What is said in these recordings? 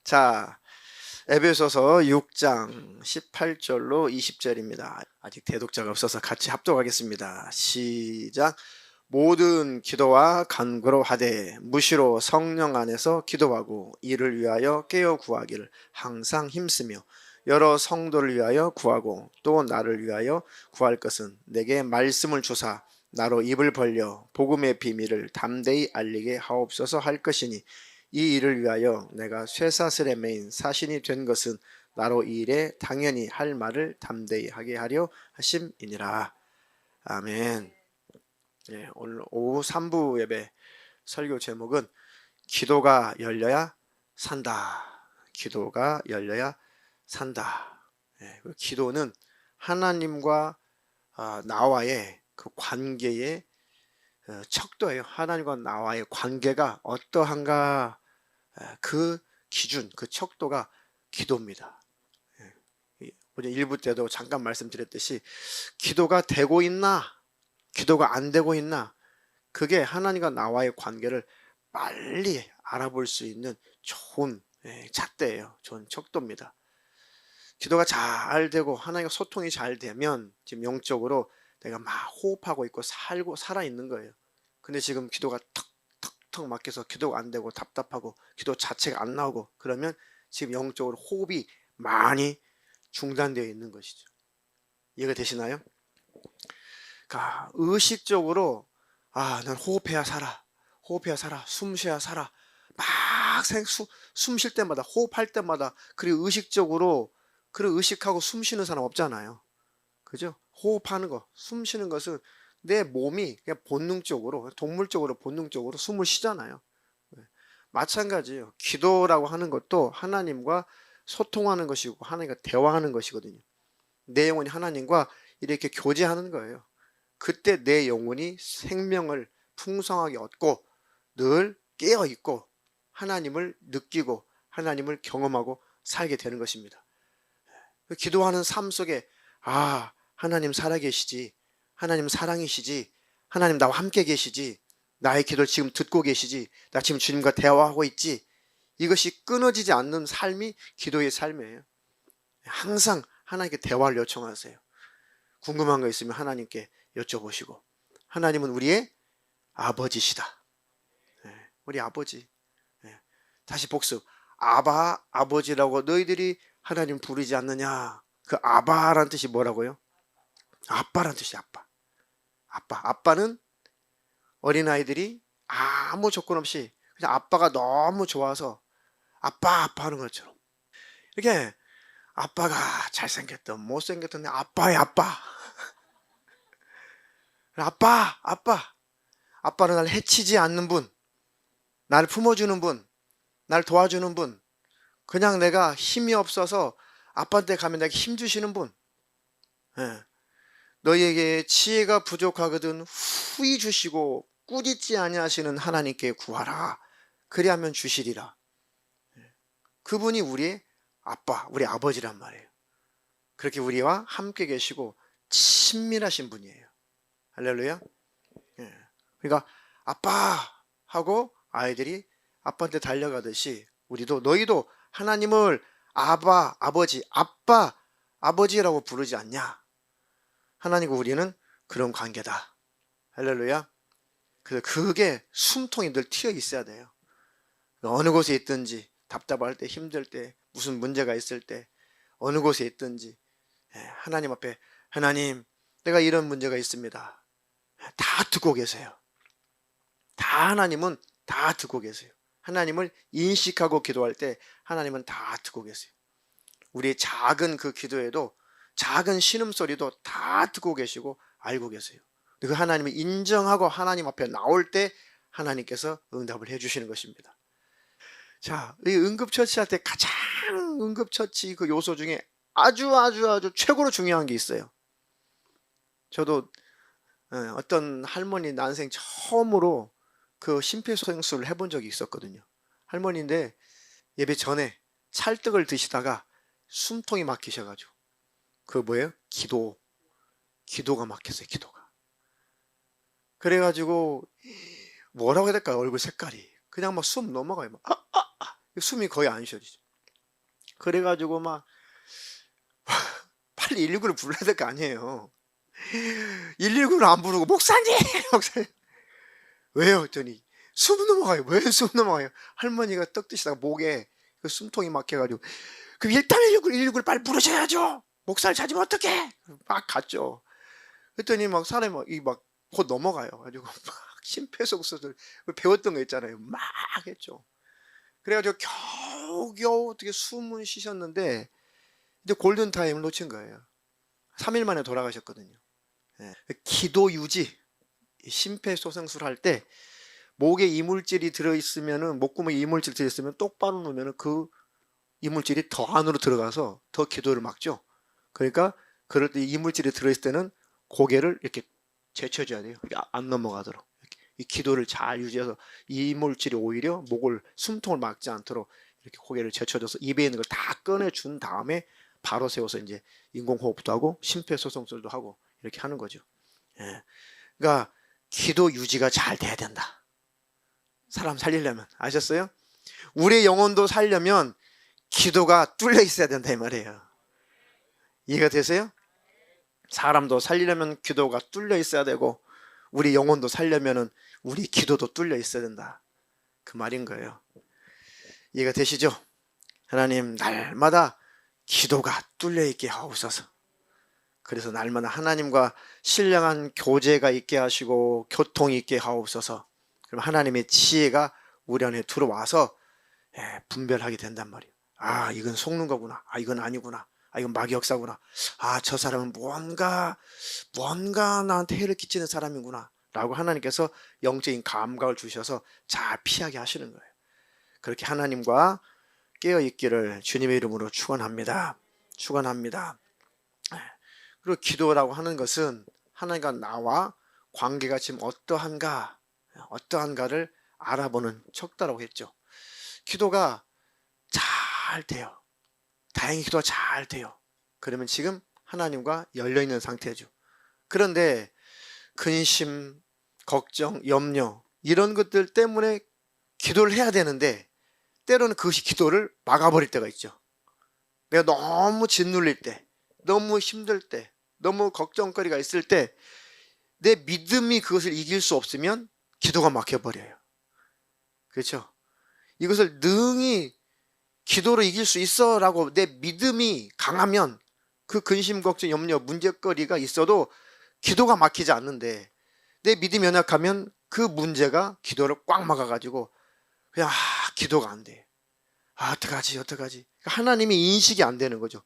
자, 에베소서 6장 18절로 20절입니다. 아직 대독자가 없어서 같이 합독하겠습니다. 시작. 모든 기도와 간구로 하되 무시로 성령 안에서 기도하고 이를 위하여 깨어 구하기를 항상 힘쓰며 여러 성도를 위하여 구하고 또 나를 위하여 구할 것은 내게 말씀을 주사 나로 입을 벌려 복음의 비밀을 담대히 알리게 하옵소서 할 것이니 이 일을 위하여 내가 쇠사슬에 매인 사신이 된 것은 나로 이 일에 당연히 할 말을 담대히 하게 하려 하심이니라. 아멘. 예, 오늘 오후 3부 예배 설교 제목은 기도가 열려야 산다. 기도가 열려야 산다. 예, 기도는 하나님과 나와의 그 관계의 척도예요. 하나님과 나와의 관계가 어떠한가, 그 기준, 그 척도가 기도입니다. 어제 1부 때도 잠깐 말씀드렸듯이 기도가 되고 있나 기도가 안 되고 있나, 그게 하나님과 나와의 관계를 빨리 알아볼 수 있는 좋은 잣대예요. 좋은 척도입니다. 기도가 잘 되고 하나님과 소통이 잘 되면 지금 영적으로 내가 막 호흡하고 있고 살아 있는 거예요. 근데 지금 기도가 턱턱턱 막혀서 기도가 안 되고 답답하고 기도 자체가 안 나오고 그러면 지금 영적으로 호흡이 많이 중단되어 있는 것이죠. 이해가 되시나요? 그러니까 의식적으로 난 호흡해야 살아, 호흡해야 살아, 숨 쉬어야 살아, 막 숨 쉴 때마다 호흡할 때마다 그리고 의식적으로 그리고 의식하고 숨 쉬는 사람 없잖아요. 그죠? 호흡하는 거, 숨 쉬는 것은 내 몸이 그냥 본능적으로, 동물적으로 본능적으로 숨을 쉬잖아요. 마찬가지예요. 기도라고 하는 것도 하나님과 소통하는 것이고 하나님과 대화하는 것이거든요. 내 영혼이 하나님과 이렇게 교제하는 거예요. 그때 내 영혼이 생명을 풍성하게 얻고 늘 깨어있고 하나님을 느끼고 하나님을 경험하고 살게 되는 것입니다. 기도하는 삶 속에 하나님 살아계시지, 하나님 사랑이시지, 하나님 나와 함께 계시지, 나의 기도를 지금 듣고 계시지, 나 지금 주님과 대화하고 있지, 이것이 끊어지지 않는 삶이 기도의 삶이에요. 항상 하나님께 대화를 요청하세요. 궁금한 거 있으면 하나님께 여쭤보시고, 하나님은 우리의 아버지시다. 우리 아버지. 다시 복습. 아버지라고 너희들이 하나님 부르지 않느냐. 그 아바라는 뜻이 뭐라고요? 아빠라는 뜻이 아빠. 아빠는 어린아이들이 아무 조건 없이 그냥 아빠가 너무 좋아서 아빠 하는 것처럼, 이렇게 아빠가 잘생겼든 못생겼든 아빠의 아빠. 아빠는 날 해치지 않는 분, 나를 품어주는 분, 날 도와주는 분, 그냥 내가 힘이 없어서 아빠한테 가면 내게 힘 주시는 분. 너희에게 지혜가 부족하거든 후히 주시고 꾸짖지 아니하시는 하나님께 구하라. 그리하면 주시리라. 그분이 우리의 아빠, 우리 아버지란 말이에요. 그렇게 우리와 함께 계시고 친밀하신 분이에요. 할렐루야. 그러니까 아빠 하고 아이들이 아빠한테 달려가듯이 너희도 하나님을 아버지, 아빠, 아버지라고 부르지 않냐. 하나님과 우리는 그런 관계다. 할렐루야. 그래서 그게 숨통이 늘 튀어 있어야 돼요. 어느 곳에 있든지, 답답할 때, 힘들 때, 무슨 문제가 있을 때, 어느 곳에 있든지 하나님 앞에, 하나님, 내가 이런 문제가 있습니다. 다 듣고 계세요. 하나님은 다 듣고 계세요. 하나님을 인식하고 기도할 때 하나님은 다 듣고 계세요. 우리의 작은 그 기도에도, 작은 신음소리도 다 듣고 계시고 알고 계세요. 그 하나님을 인정하고 하나님 앞에 나올 때 하나님께서 응답을 해주시는 것입니다. 자, 이 응급처치할 때 가장 응급처치 그 요소 중에 아주 최고로 중요한 게 있어요. 저도 어떤 할머니 난생 처음으로 그 심폐소생술을 해본 적이 있었거든요. 할머니인데 예배 전에 찰떡을 드시다가 숨통이 막히셔가지고, 그 뭐예요? 기도가 막혔어요. 기도가. 그래가지고 뭐라고 해야 될까요? 얼굴 색깔이 그냥 막 숨 넘어가요. 막 숨이 거의 안 쉬어지죠. 그래가지고 막 빨리 119를 불러야 될 거 아니에요. 119를 안 부르고 목사님! 목사님 왜요? 했더니 숨 넘어가요. 왜 숨 넘어가요? 할머니가 떡 드시다가 목에 그 숨통이 막혀가지고 그럼 일단 119를 빨리 부르셔야죠. 목사를 찾으면 어떡해? 막 갔죠. 그랬더니 막 사람이 막 곧 넘어가요. 가지고 막 심폐소생술 배웠던 거 있잖아요. 막 했죠. 그래가지고 겨우겨우 어떻게 숨은 쉬셨는데 이제 골든타임을 놓친 거예요. 3일 만에 돌아가셨거든요. 예. 기도 유지, 심폐소생술 할 때 목에 이물질이 들어있으면은 목구멍에 이물질 들어있으면 똑바로 놓으면은 그 이물질이 더 안으로 들어가서 더 기도를 막죠. 그러니까 그럴 때 이물질이 들어있을 때는 고개를 이렇게 제쳐줘야 돼요. 안 넘어가도록. 이렇게. 이 기도를 잘 유지해서 이 이물질이 오히려 목을 숨통을 막지 않도록 이렇게 고개를 제쳐줘서 입에 있는 걸 다 꺼내준 다음에 바로 세워서 이제 인공호흡도 하고 심폐소생술도 하고 이렇게 하는 거죠. 예. 그러니까 기도 유지가 잘 돼야 된다. 사람 살리려면 아셨어요? 우리의 영혼도 살려면 기도가 뚫려 있어야 된다 이 말이에요. 이해가 되세요? 사람도 살리려면 기도가 뚫려 있어야 되고 우리 영혼도 살려면은 우리 기도도 뚫려 있어야 된다. 그 말인 거예요. 이해가 되시죠? 하나님 날마다 기도가 뚫려 있게 하옵소서. 그래서 날마다 하나님과 신령한 교제가 있게 하시고 교통이 있게 하옵소서. 그럼 하나님의 지혜가 우리 안에 들어와서 분별하게 된단 말이에요. 아, 이건 속는 거구나. 아, 이건 아니구나. 아, 이건 마귀역사구나. 아, 저 사람은 뭔가 나한테 해를 끼치는 사람이구나 라고 하나님께서 영적인 감각을 주셔서 잘 피하게 하시는 거예요. 그렇게 하나님과 깨어있기를 주님의 이름으로 축원합니다. 축원합니다. 그리고 기도라고 하는 것은 하나님과 나와 관계가 지금 어떠한가를 알아보는 척도라고 했죠. 기도가 잘 돼요. 다행히 기도가 잘 돼요. 그러면 지금 하나님과 열려있는 상태죠. 그런데 근심, 걱정, 염려 이런 것들 때문에 기도를 해야 되는데 때로는 그것이 기도를 막아버릴 때가 있죠. 내가 너무 짓눌릴 때, 너무 힘들 때, 너무 걱정거리가 있을 때 내 믿음이 그것을 이길 수 없으면 기도가 막혀버려요. 그렇죠? 이것을 능히 기도로 이길 수 있어 라고 내 믿음이 강하면 그 근심, 걱정, 염려, 문제거리가 있어도 기도가 막히지 않는데 내 믿음이 연약하면 그 문제가 기도를 꽉 막아가지고 그냥 기도가 안 돼. 어떡하지? 그러니까 하나님이 인식이 안 되는 거죠.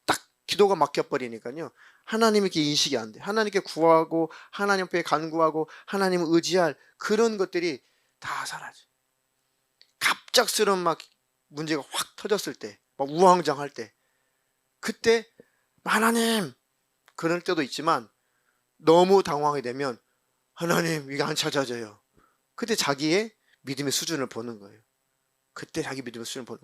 딱 기도가 막혀버리니까요. 하나님께 인식이 안 돼. 하나님께 구하고 하나님 앞에 간구하고 하나님을 의지할 그런 것들이 다 사라져. 갑작스러운 막 문제가 확 터졌을 때, 막 우왕좌왕할 때, 그때 하나님 그럴 때도 있지만 너무 당황이 되면 하나님 이게 안 찾아져요. 그때 자기의 믿음의 수준을 보는 거예요. 그때 자기 믿음의 수준을 보는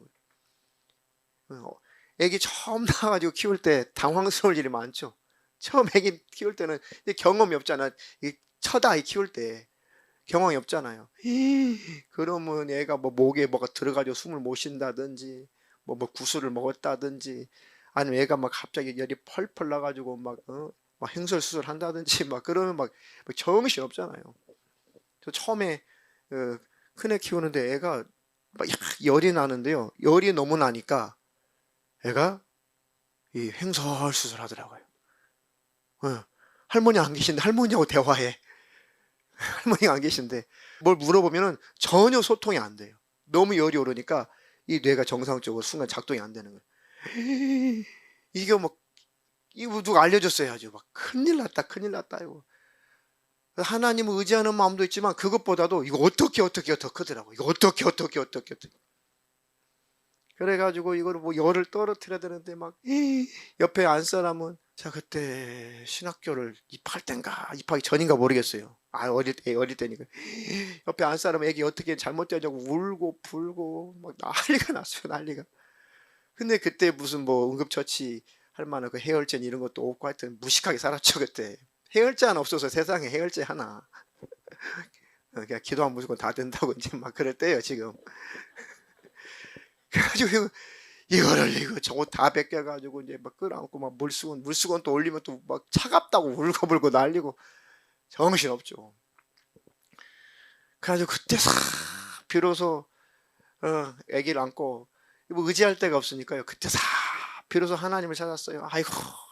거예요. 애기 처음 나와가지고 키울 때 당황스러울 일이 많죠. 처음 애기 키울 때는 경험이 없잖아. 첫 아이 키울 때 경험이 없잖아요. 그러면 애가 뭐 목에 뭐가 들어가지고 숨을 못 쉰다든지 뭐 구슬을 먹었다든지 아니면 애가 막 갑자기 열이 펄펄 나가지고 막 행설수술 한다든지 막 그러면 막 정신 없잖아요. 저 처음에 큰애 키우는데 애가 막 열이 나는데요. 열이 너무 나니까 애가 이 행설수술 하더라고요. 할머니 안 계신데 할머니하고 대화해. 할머니가 안 계신데 뭘 물어보면은 전혀 소통이 안 돼요. 너무 열이 오르니까 이 뇌가 정상적으로 순간 작동이 안 되는 거예요. 이게 막 이거 누가 알려줬어야죠. 막 큰일 났다 이거. 하나님을 의지하는 마음도 있지만 그것보다도 이거 어떻게 더 크더라고. 이거 어떻게 그래가지고 이거를 뭐 열을 떨어뜨려야 되는데 막 옆에 안 사람은 자 그때 신학교를 입학할 땐가 입학하기 전인가 모르겠어요. 어릴 때니까 옆에 안 사람은 애기 어떻게 잘못되냐고 울고 불고 막 난리가 났어요. 난리가. 근데 그때 무슨 뭐 응급처치 할 만한 그 해열제 이런 것도 없고 하여튼 무식하게 살았죠. 그때 해열제 하나 없어서 세상에 해열제 하나 그냥 기도하면 무조건 다 된다고 이제 막 그럴 때예요 지금. 그래가지고 이거를 이거 저거 다 벗겨가지고 이제 막 끌어안고 막 물수건 또 올리면 또 막 차갑다고 울고불고 난리고 정신없죠. 그래가지고 그때 싹 비로소 아기를 안고 뭐 의지할 데가 없으니까요. 그때 싹 비로소 하나님을 찾았어요. 아이고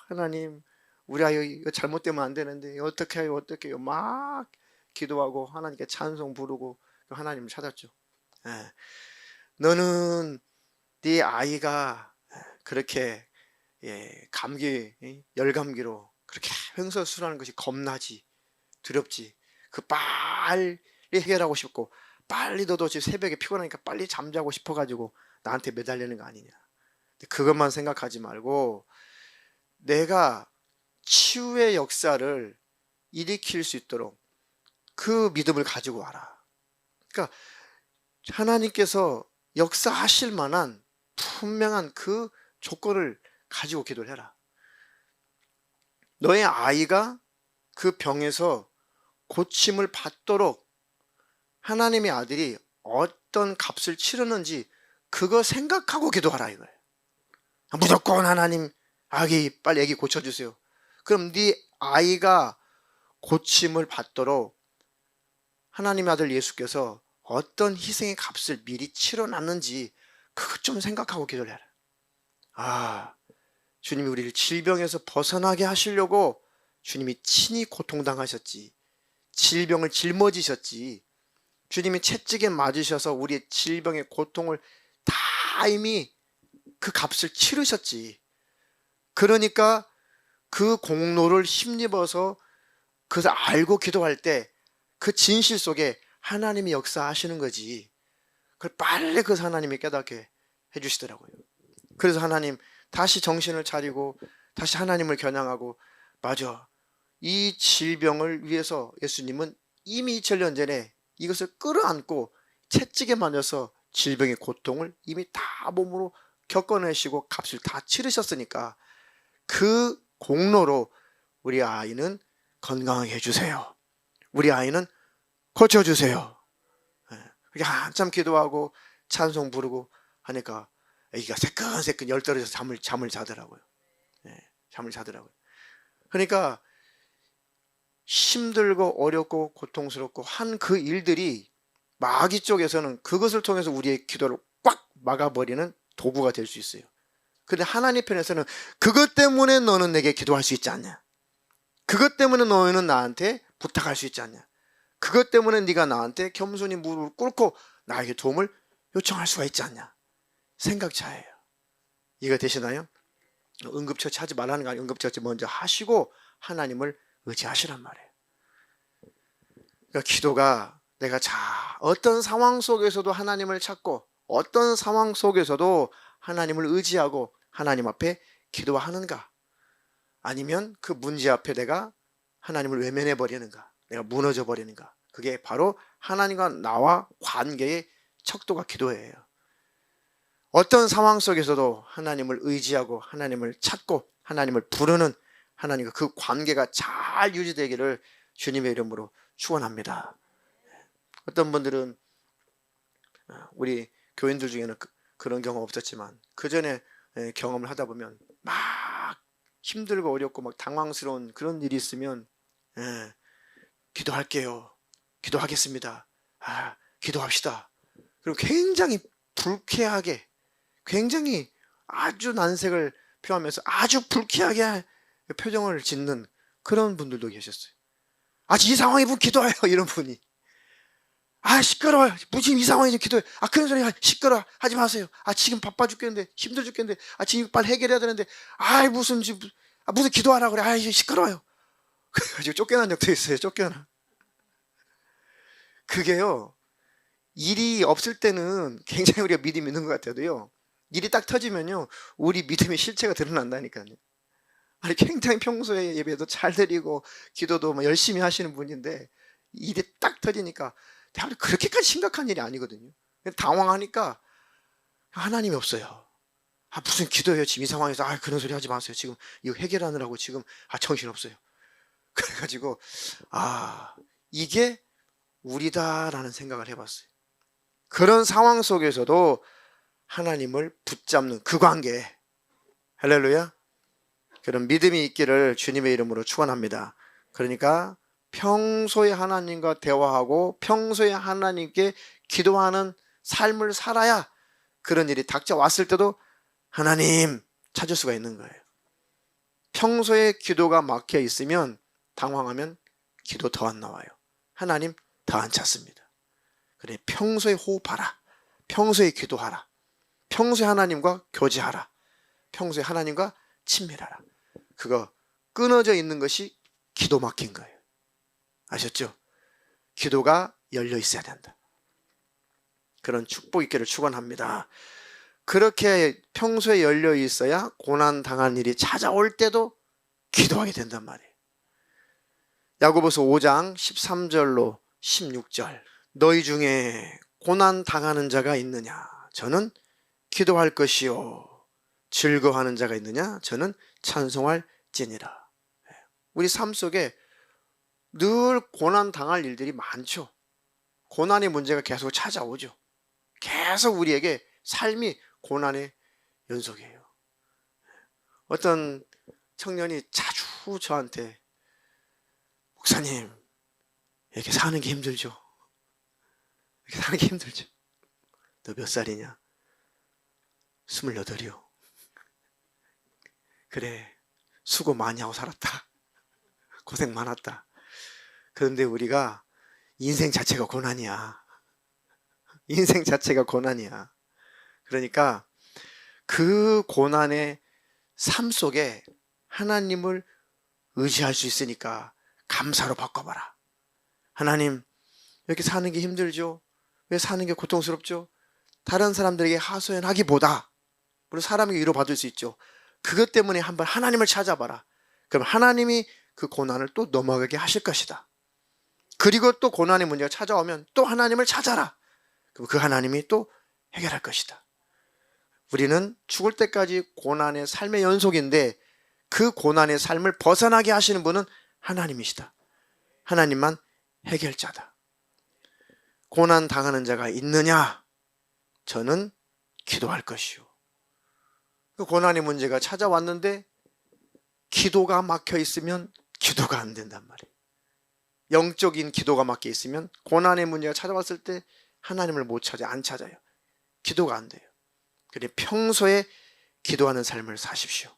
하나님, 우리 아이 이거 잘못되면 안 되는데 어떻게 해요 어떻게 해요 막 기도하고 하나님께 찬송 부르고 하나님을 찾았죠. 예. 너는 네 아이가 그렇게 감기 열감기로 그렇게 횡설수설하는 것이 겁나지 두렵지, 그 빨리 해결하고 싶고 빨리 너도 지금 새벽에 피곤하니까 빨리 잠자고 싶어가지고 나한테 매달리는 거 아니냐. 그것만 생각하지 말고 내가 치유의 역사를 일으킬 수 있도록 그 믿음을 가지고 와라. 그러니까 하나님께서 역사하실 만한 분명한 그 조건을 가지고 기도를 해라. 너의 아이가 그 병에서 고침을 받도록 하나님의 아들이 어떤 값을 치르는지 그거 생각하고 기도하라 이거예요. 무조건 하나님 빨리 애기 고쳐주세요. 그럼 네 아이가 고침을 받도록 하나님의 아들 예수께서 어떤 희생의 값을 미리 치러놨는지 그것 좀 생각하고 기도를 해라. 주님이 우리를 질병에서 벗어나게 하시려고 주님이 친히 고통당하셨지, 질병을 짊어지셨지, 주님이 채찍에 맞으셔서 우리의 질병의 고통을 다 이미 그 값을 치르셨지. 그러니까 그 공로를 힘입어서 그것을 알고 기도할 때 그 진실 속에 하나님이 역사하시는 거지. 그걸 빨리 그 하나님이 깨닫게 해주시더라고요. 그래서 하나님 다시 정신을 차리고 다시 하나님을 겨냥하고, 맞아, 이 질병을 위해서 예수님은 이미 2000년 전에 이것을 끌어안고 채찍에 맞아서 질병의 고통을 이미 다 몸으로 겪어내시고 값을 다 치르셨으니까 그 공로로 우리 아이는 건강하게 해주세요. 우리 아이는 고쳐주세요. 그렇게 한참 기도하고 찬송 부르고 하니까 애기가 새끈새끈 열 떨어져서 잠을 자더라고요. 잠을 자더라고요. 그러니까 힘들고 어렵고 고통스럽고 한 그 일들이 마귀 쪽에서는 그것을 통해서 우리의 기도를 꽉 막아버리는 도구가 될 수 있어요. 근데 하나님 편에서는 그것 때문에 너는 내게 기도할 수 있지 않냐, 그것 때문에 너는 나한테 부탁할 수 있지 않냐, 그것 때문에 네가 나한테 겸손히 무릎을 꿇고 나에게 도움을 요청할 수가 있지 않냐. 생각차예요. 이해가 되시나요? 응급처치 하지 말라는 거 아니에요. 응급처치 먼저 하시고 하나님을 의지하시란 말이에요. 그러니까 기도가 내가 어떤 상황 속에서도 하나님을 찾고 어떤 상황 속에서도 하나님을 의지하고 하나님 앞에 기도하는가, 아니면 그 문제 앞에 내가 하나님을 외면해 버리는가, 내가 무너져 버리는가, 그게 바로 하나님과 나와 관계의 척도가 기도예요. 어떤 상황 속에서도 하나님을 의지하고 하나님을 찾고 하나님을 부르는 하나님과 그 관계가 잘 유지되기를 주님의 이름으로 축원합니다. 어떤 분들은 우리 교인들 중에는 그런 경험 없었지만 그 전에 경험을 하다 보면 막 힘들고 어렵고 막 당황스러운 그런 일이 있으면 기도할게요, 기도하겠습니다, 기도합시다. 그리고 굉장히 불쾌하게, 굉장히 아주 난색을 표하면서 아주 불쾌하게 표정을 짓는 그런 분들도 계셨어요. 이 상황에 뭐 기도해요 이런 분이. 시끄러워요, 지금 이 상황에 기도해. 그런 소리 시끄러워 하지 마세요. 지금 바빠 죽겠는데, 힘들어 죽겠는데, 지금 빨리 해결해야 되는데, 무슨 기도하라고 그래. 시끄러워요. 그래가지고 쫓겨난 적도 있어요. 쫓겨나. 그게요, 일이 없을 때는 굉장히 우리가 믿음이 있는 것 같아도요, 일이 딱 터지면요 우리 믿음의 실체가 드러난다니까요. 굉장히 평소에 예배도 잘 드리고 기도도 뭐 열심히 하시는 분인데 일이 딱 터지니까 그렇게까지 심각한 일이 아니거든요. 당황하니까 하나님이 없어요. 무슨 기도해요 지금 이 상황에서. 그런 소리 하지 마세요. 지금 이거 해결하느라고 지금 정신없어요. 그래가지고 이게 우리다라는 생각을 해봤어요. 그런 상황 속에서도 하나님을 붙잡는 그 관계, 할렐루야, 그런 믿음이 있기를 주님의 이름으로 축원합니다. 그러니까 평소에 하나님과 대화하고 평소에 하나님께 기도하는 삶을 살아야 그런 일이 닥쳐왔을 때도 하나님 찾을 수가 있는 거예요. 평소에 기도가 막혀 있으면 당황하면 기도 더 안 나와요. 하나님 더 안 찾습니다. 그래, 평소에 호흡하라. 평소에 기도하라. 평소에 하나님과 교제하라. 평소에 하나님과 친밀하라. 그거 끊어져 있는 것이 기도 막힌 거예요. 아셨죠? 기도가 열려 있어야 된다. 그런 축복 있기를 축원합니다. 그렇게 평소에 열려 있어야 고난 당한 일이 찾아올 때도 기도하게 된단 말이에요. 야고보서 5장 13절로 16절. 너희 중에 고난 당하는 자가 있느냐? 저는 기도할 것이요. 즐거워하는 자가 있느냐? 저는 찬송할지니라. 우리 삶 속에 늘 고난 당할 일들이 많죠. 고난의 문제가 계속 찾아오죠. 계속 우리에게 삶이 고난의 연속이에요. 어떤 청년이 자주 저한테 목사님, 이렇게 사는 게 힘들죠. 이렇게 사는 게 힘들죠. 너 몇 살이냐? 28이요. 그래, 수고 많이 하고 살았다. 고생 많았다. 그런데 우리가 인생 자체가 고난이야. 인생 자체가 고난이야. 그러니까 그 고난의 삶 속에 하나님을 의지할 수 있으니까 감사로 바꿔봐라. 하나님, 이렇게 사는 게 힘들죠? 왜 사는 게 고통스럽죠? 다른 사람들에게 하소연하기보다 우리 사람에게 위로받을 수 있죠. 그것 때문에 한번 하나님을 찾아봐라. 그럼 하나님이 그 고난을 또 넘어가게 하실 것이다. 그리고 또 고난의 문제가 찾아오면 또 하나님을 찾아라. 그럼 그 하나님이 또 해결할 것이다. 우리는 죽을 때까지 고난의 삶의 연속인데 그 고난의 삶을 벗어나게 하시는 분은 하나님이시다. 하나님만 해결자다. 고난 당하는 자가 있느냐? 저는 기도할 것이요. 그 고난의 문제가 찾아왔는데 기도가 막혀 있으면 기도가 안 된단 말이에요. 영적인 기도가 막혀 있으면 고난의 문제가 찾아왔을 때 하나님을 못 찾아요. 안 찾아요. 기도가 안 돼요. 그래, 평소에 기도하는 삶을 사십시오.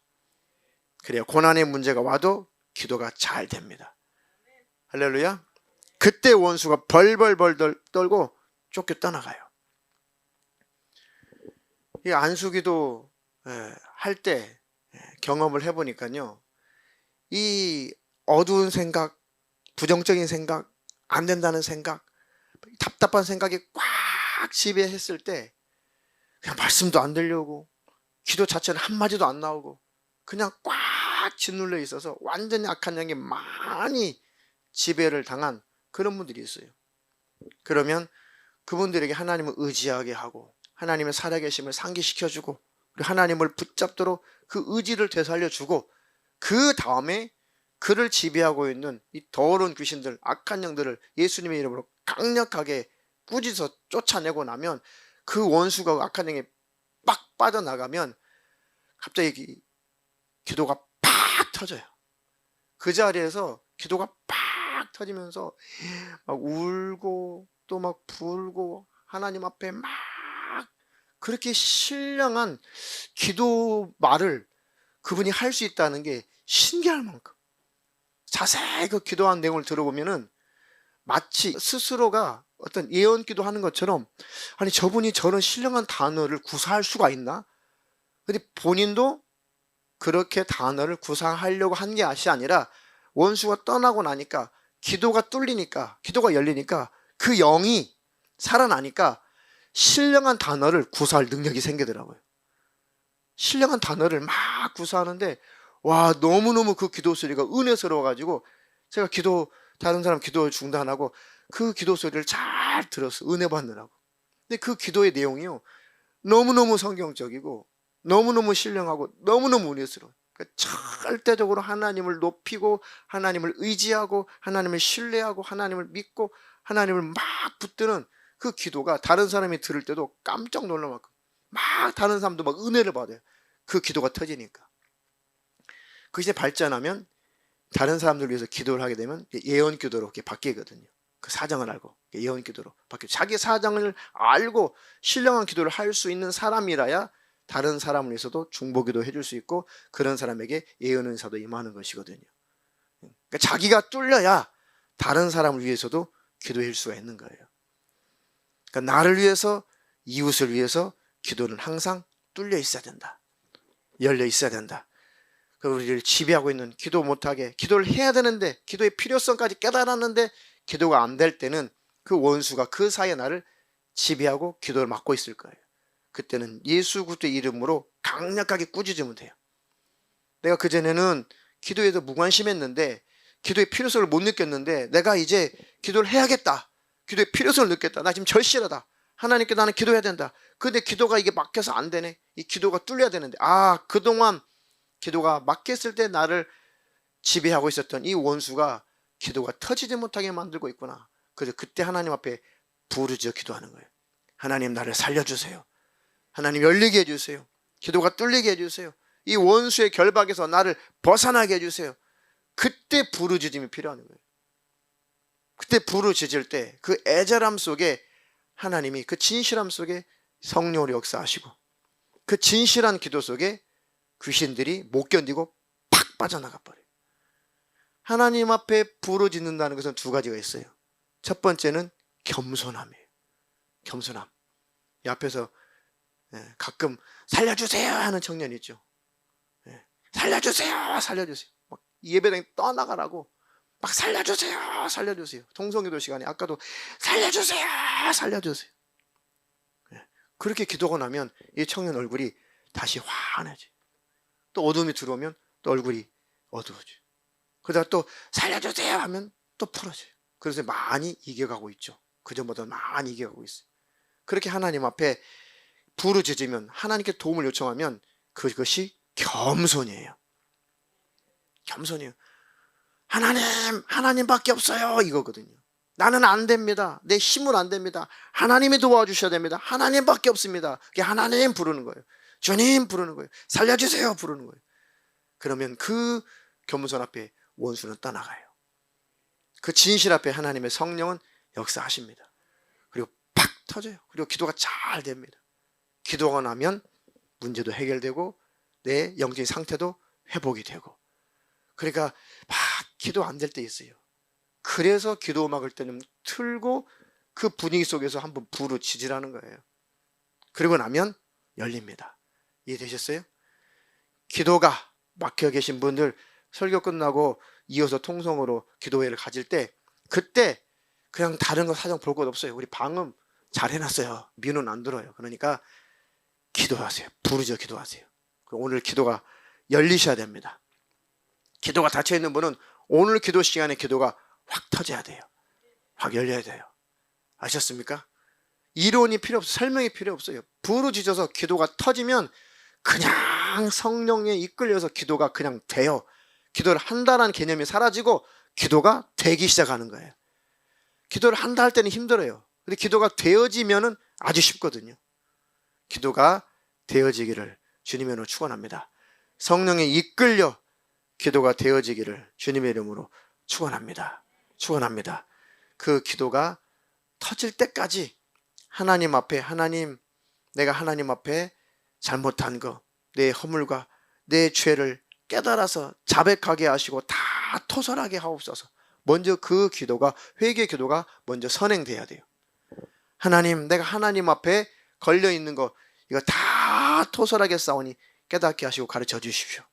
그래야 고난의 문제가 와도 기도가 잘 됩니다. 할렐루야. 그때 원수가 벌벌벌 떨고 쫓겨 떠나가요. 이 안수기도 할 때 경험을 해보니까요, 이 어두운 생각, 부정적인 생각, 안 된다는 생각, 답답한 생각이 꽉 지배했을 때 그냥 말씀도 안 들려오고 기도 자체는 한마디도 안 나오고 그냥 꽉 짓눌려 있어서 완전히 악한 영이 많이 지배를 당한 그런 분들이 있어요. 그러면 그분들에게 하나님을 의지하게 하고 하나님의 살아계심을 상기시켜주고 하나님을 붙잡도록 그 의지를 되살려주고 그 다음에 그를 지배하고 있는 이 더러운 귀신들, 악한 영들을 예수님의 이름으로 강력하게 꾸짖어 쫓아내고 나면 그 원수가 악한 영에 빡 빠져나가면 갑자기 기도가 팍 터져요. 그 자리에서 기도가 팍 터지면서 막 울고 또 막 불고 하나님 앞에 막 그렇게 신령한 기도 말을 그분이 할 수 있다는 게 신기할 만큼 자세히 그 기도한 내용을 들어보면은 마치 스스로가 어떤 예언 기도하는 것처럼 아니 저분이 저런 신령한 단어를 구사할 수가 있나? 근데 본인도 그렇게 단어를 구사하려고 한 게 아니라 원수가 떠나고 나니까 기도가 뚫리니까 기도가 열리니까 그 영이 살아나니까 신령한 단어를 구사할 능력이 생기더라고요. 신령한 단어를 막 구사하는데 와 너무너무 그 기도 소리가 은혜스러워가지고 제가 다른 사람 기도 중단하고 그 기도 소리를 잘 들었어. 은혜 받느라고. 근데 그 기도의 내용이요 너무너무 성경적이고 너무너무 신령하고 너무너무 은혜스러워요. 절대적으로 하나님을 높이고 하나님을 의지하고 하나님을 신뢰하고 하나님을 믿고 하나님을 막 붙드는 그 기도가 다른 사람이 들을 때도 깜짝 놀랄 만큼 막 다른 사람도 막 은혜를 받아요. 그 기도가 터지니까. 그것이 발전하면 다른 사람들 위해서 기도를 하게 되면 예언 기도로 이렇게 바뀌거든요. 그 사정을 알고 예언 기도로 바뀌고, 자기 사정을 알고 신령한 기도를 할 수 있는 사람이라야 다른 사람을 위해서도 중보기도 해줄 수 있고 그런 사람에게 예언 은사도 임하는 것이거든요. 그러니까 자기가 뚫려야 다른 사람을 위해서도 기도할 수가 있는 거예요. 그러니까 나를 위해서, 이웃을 위해서 기도는 항상 뚫려 있어야 된다. 열려 있어야 된다. 우리를 지배하고 있는 기도 못하게, 기도를 해야 되는데 기도의 필요성까지 깨달았는데 기도가 안 될 때는 그 원수가 그 사이에 나를 지배하고 기도를 막고 있을 거예요. 그때는 예수 그리스도의 이름으로 강력하게 꾸짖으면 돼요. 내가 그전에는 기도에도 무관심했는데 기도의 필요성을 못 느꼈는데 내가 이제 기도를 해야겠다. 기도의 필요성을 느꼈다. 나 지금 절실하다. 하나님께 나는 기도해야 된다. 근데 기도가 이게 막혀서 안 되네. 이 기도가 뚫려야 되는데, 그동안 기도가 막혔을 때 나를 지배하고 있었던 이 원수가 기도가 터지지 못하게 만들고 있구나. 그래서 그때 하나님 앞에 부르짖어 기도하는 거예요. 하나님, 나를 살려주세요. 하나님, 열리게 해주세요. 기도가 뚫리게 해주세요. 이 원수의 결박에서 나를 벗어나게 해주세요. 그때 부르짖음이 필요한 거예요. 그때 부르짖을 때 그 애절함 속에 하나님이, 그 진실함 속에 성령으로 역사하시고, 그 진실한 기도 속에 귀신들이 못 견디고 팍 빠져나가 버려요. 하나님 앞에 부르짖는다는 것은 두 가지가 있어요. 첫 번째는 겸손함이에요. 겸손함. 이 앞에서 가끔 살려주세요 하는 청년이 있죠. 살려주세요, 살려주세요. 막 예배당에 떠나가라고 막 살려주세요, 살려주세요. 통성기도 시간에 아까도 살려주세요, 살려주세요. 그렇게 기도가 나면 이 청년 얼굴이 다시 환해져요. 또 어둠이 들어오면 또 얼굴이 어두워져요. 그러다가 또 살려주세요 하면 또 풀어져요. 그래서 많이 이겨가고 있죠. 그전보다 많이 이겨가고 있어요. 그렇게 하나님 앞에 부르짖으면, 하나님께 도움을 요청하면 그것이 겸손이에요. 겸손이에요. 하나님밖에 없어요, 이거거든요. 나는 안 됩니다. 내 힘은 안 됩니다. 하나님이 도와주셔야 됩니다. 하나님밖에 없습니다. 그게 하나님 부르는 거예요. 주님 부르는 거예요. 살려주세요 부르는 거예요. 그러면 그 겸손 앞에 원수는 떠나가요. 그 진실 앞에 하나님의 성령은 역사하십니다. 그리고 팍 터져요. 그리고 기도가 잘 됩니다. 기도가 나면 문제도 해결되고 내 영적인 상태도 회복이 되고. 그러니까 막 기도 안 될 때 있어요. 그래서 기도 음악을 때는 틀고 그 분위기 속에서 한번 부르짖으라는 거예요. 그리고 나면 열립니다. 이해되셨어요? 기도가 막혀 계신 분들, 설교 끝나고 이어서 통성으로 기도회를 가질 때, 그때 그냥 다른 거 사정 볼 것 없어요. 우리 방음 잘 해놨어요. 민원 안 들어요. 그러니까 기도하세요. 부르짖어 기도하세요. 오늘 기도가 열리셔야 됩니다. 기도가 닫혀있는 분은 오늘 기도 시간에 기도가 확 터져야 돼요. 확 열려야 돼요. 아셨습니까? 이론이 필요 없어요. 설명이 필요 없어요. 부르짖어서 기도가 터지면 그냥 성령에 이끌려서 기도가 그냥 돼요. 기도를 한다는 개념이 사라지고 기도가 되기 시작하는 거예요. 기도를 한다 할 때는 힘들어요. 근데 기도가 되어지면은 아주 쉽거든요. 기도가 되어지기를 주님의 이름으로 축원합니다. 성령에 이끌려 기도가 되어지기를 주님의 이름으로 축원합니다. 축원합니다. 그 기도가 터질 때까지 하나님 앞에, 하나님, 내가 하나님 앞에 잘못한 거, 내 허물과 내 죄를 깨달아서 자백하게 하시고 다 토설하게 하옵소서. 먼저 그 기도가, 회개 기도가 먼저 선행돼야 돼요. 하나님, 내가 하나님 앞에 걸려있는 거 이거 다 토설하게 싸우니 깨닫게 하시고 가르쳐 주십시오.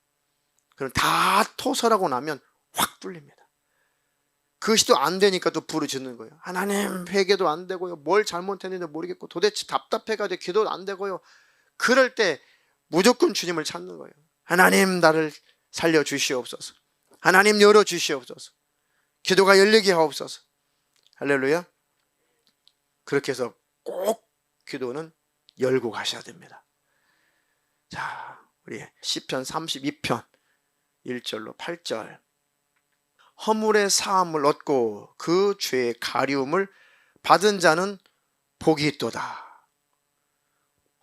그럼 다 토설하고 나면 확 뚫립니다. 그것이 또 안 되니까 또 부르짖는 거예요. 하나님, 회개도 안 되고요. 뭘 잘못했는지 모르겠고 도대체 답답해가지고 기도도 안 되고요. 그럴 때 무조건 주님을 찾는 거예요. 하나님, 나를 살려주시옵소서. 하나님, 열어주시옵소서. 기도가 열리게 하옵소서. 할렐루야. 그렇게 해서 꼭 기도는 열고 가셔야 됩니다. 자, 우리 시편 32편 1절로 8절. 허물의 사함을 얻고 그 죄의 가리움을 받은 자는 복이 있도다.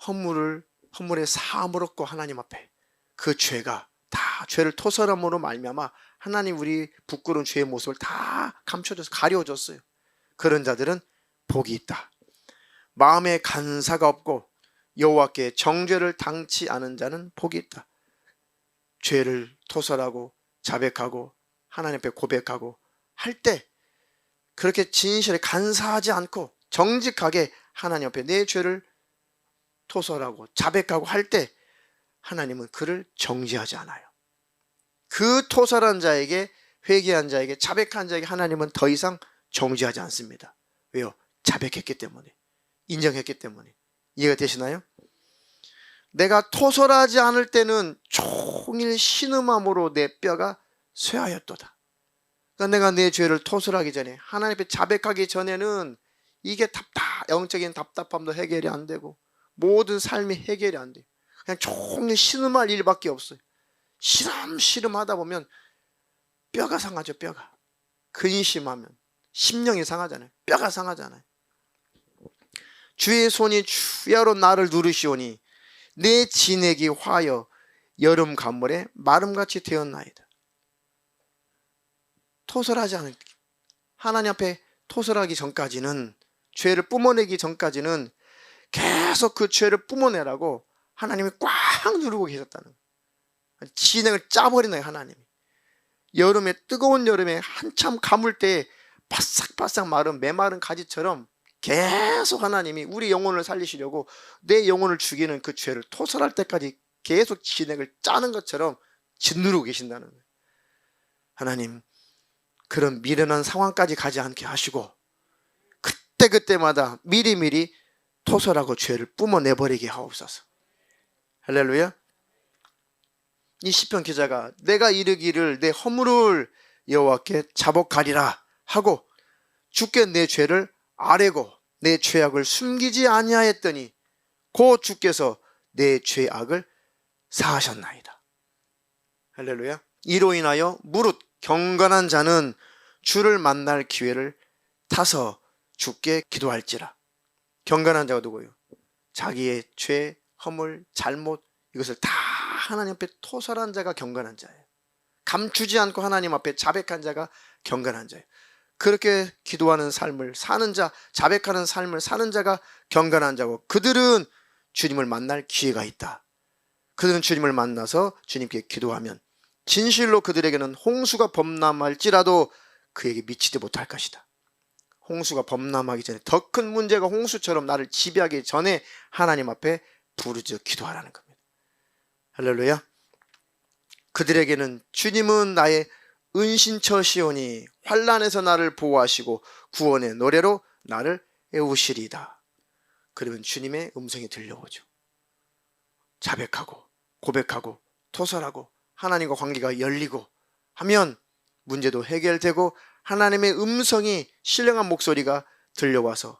허물의 사함을 얻고 하나님 앞에 그 죄가 다 죄를 토설함으로 말미암아 하나님 우리 부끄러운 죄의 모습을 다 감춰줘서 가려줬어요. 그런 자들은 복이 있다. 마음에 간사가 없고 여호와께 정죄를 당치 않은 자는 복이 있다. 죄를 토설하고 자백하고 하나님 앞에 고백하고 할 때 그렇게 진실에 간사하지 않고 정직하게 하나님 앞에 내 죄를 토설하고 자백하고 할 때 하나님은 그를 정죄하지 않아요. 그 토설한 자에게, 회개한 자에게, 자백한 자에게 하나님은 더 이상 정죄하지 않습니다. 왜요? 자백했기 때문에, 인정했기 때문에. 이해가 되시나요? 내가 토설하지 않을 때는 종일 신음함으로 내 뼈가 쇠하였도다. 그러니까 내가 내 죄를 토설하기 전에, 하나님 앞에 자백하기 전에는 이게 영적인 답답함도 해결이 안 되고 모든 삶이 해결이 안 돼요. 그냥 종일 신음할 일밖에 없어요. 시름시름하다 보면 뼈가 상하죠. 뼈가 근심하면 심령이 상하잖아요. 뼈가 상하잖아요. 주의 손이 주야로 나를 누르시오니 내 진액이 화여 여름 가물에 마름같이 되었나이다. 토설하지 않을, 하나님 앞에 토설하기 전까지는, 죄를 뿜어내기 전까지는 계속 그 죄를 뿜어내라고 하나님이 꽉 누르고 계셨다는 거예요. 진액을 짜버리는 거예요. 하나님이 여름에, 뜨거운 여름에 한참 가물 때 바싹바싹 마른 메마른 가지처럼 계속 하나님이 우리 영혼을 살리시려고 내 영혼을 죽이는 그 죄를 토설할 때까지 계속 진액을 짜는 것처럼 짓누르고 계신다는 거예요. 하나님, 그런 미련한 상황까지 가지 않게 하시고 그때그때마다 미리미리 토설하고 죄를 뿜어내버리게 하옵소서. 할렐루야. 이 시편 기자가 내가 이르기를 내 허물을 여호와께 자복하리라 하고 주께 내 죄를 아뢰고 내 죄악을 숨기지 아니하였더니 곧 주께서 내 죄악을 사하셨나이다. 할렐루야. 이로 인하여 무릇 경건한 자는 주를 만날 기회를 타서 주께 기도할지라. 경건한 자가 누구예요? 자기의 죄, 허물, 잘못 이것을 다 하나님 앞에 토설한 자가 경건한 자예요. 감추지 않고 하나님 앞에 자백한 자가 경건한 자예요. 그렇게 기도하는 삶을 사는 자, 자백하는 삶을 사는 자가 경건한 자고, 그들은 주님을 만날 기회가 있다. 그들은 주님을 만나서 주님께 기도하면 진실로 그들에게는 홍수가 범람할지라도 그에게 미치지 못할 것이다. 홍수가 범람하기 전에, 더 큰 문제가 홍수처럼 나를 지배하기 전에 하나님 앞에 부르짖어 기도하라는 겁니다. 할렐루야. 그들에게는 주님은 나의 은신처시오니 환난에서 나를 보호하시고 구원의 노래로 나를 애우시리이다. 그러면 주님의 음성이 들려오죠. 자백하고 고백하고 토설하고 하나님과 관계가 열리고 하면 문제도 해결되고 하나님의 음성이, 신령한 목소리가 들려와서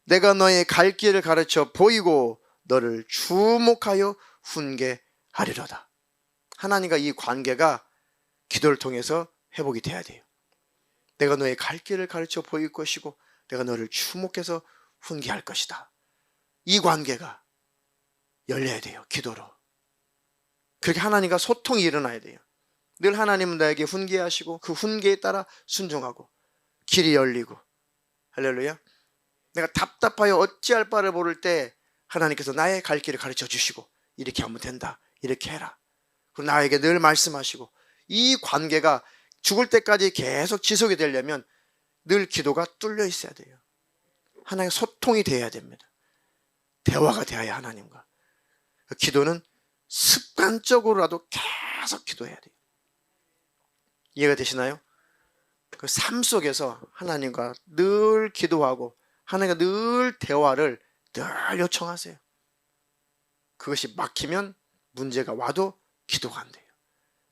내가 너의 갈 길을 가르쳐 보이고 너를 주목하여 훈계하리로다. 하나님과 이 관계가 기도를 통해서 회복이 돼야 돼요. 내가 너의 갈 길을 가르쳐 보일 것이고 내가 너를 주목해서 훈계할 것이다. 이 관계가 열려야 돼요. 기도로. 그렇게 하나님과 소통이 일어나야 돼요. 늘 하나님은 나에게 훈계하시고 그 훈계에 따라 순종하고 길이 열리고. 할렐루야. 내가 답답하여 어찌할 바를 모를 때 하나님께서 나의 갈 길을 가르쳐 주시고 이렇게 하면 된다, 이렇게 해라. 그리고 나에게 늘 말씀하시고, 이 관계가 죽을 때까지 계속 지속이 되려면 늘 기도가 뚫려 있어야 돼요. 하나님과 소통이 돼야 됩니다. 대화가 되어야 하나님과. 기도는 습관적으로라도 계속 기도해야 돼요. 이해가 되시나요? 그 삶 속에서 하나님과 늘 기도하고 하나님과 늘 대화를 늘 요청하세요. 그것이 막히면 문제가 와도 기도가 안 돼요.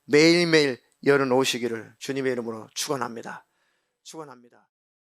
매일매일 열어놓으시기를 주님의 이름으로 축원합니다. 축원합니다.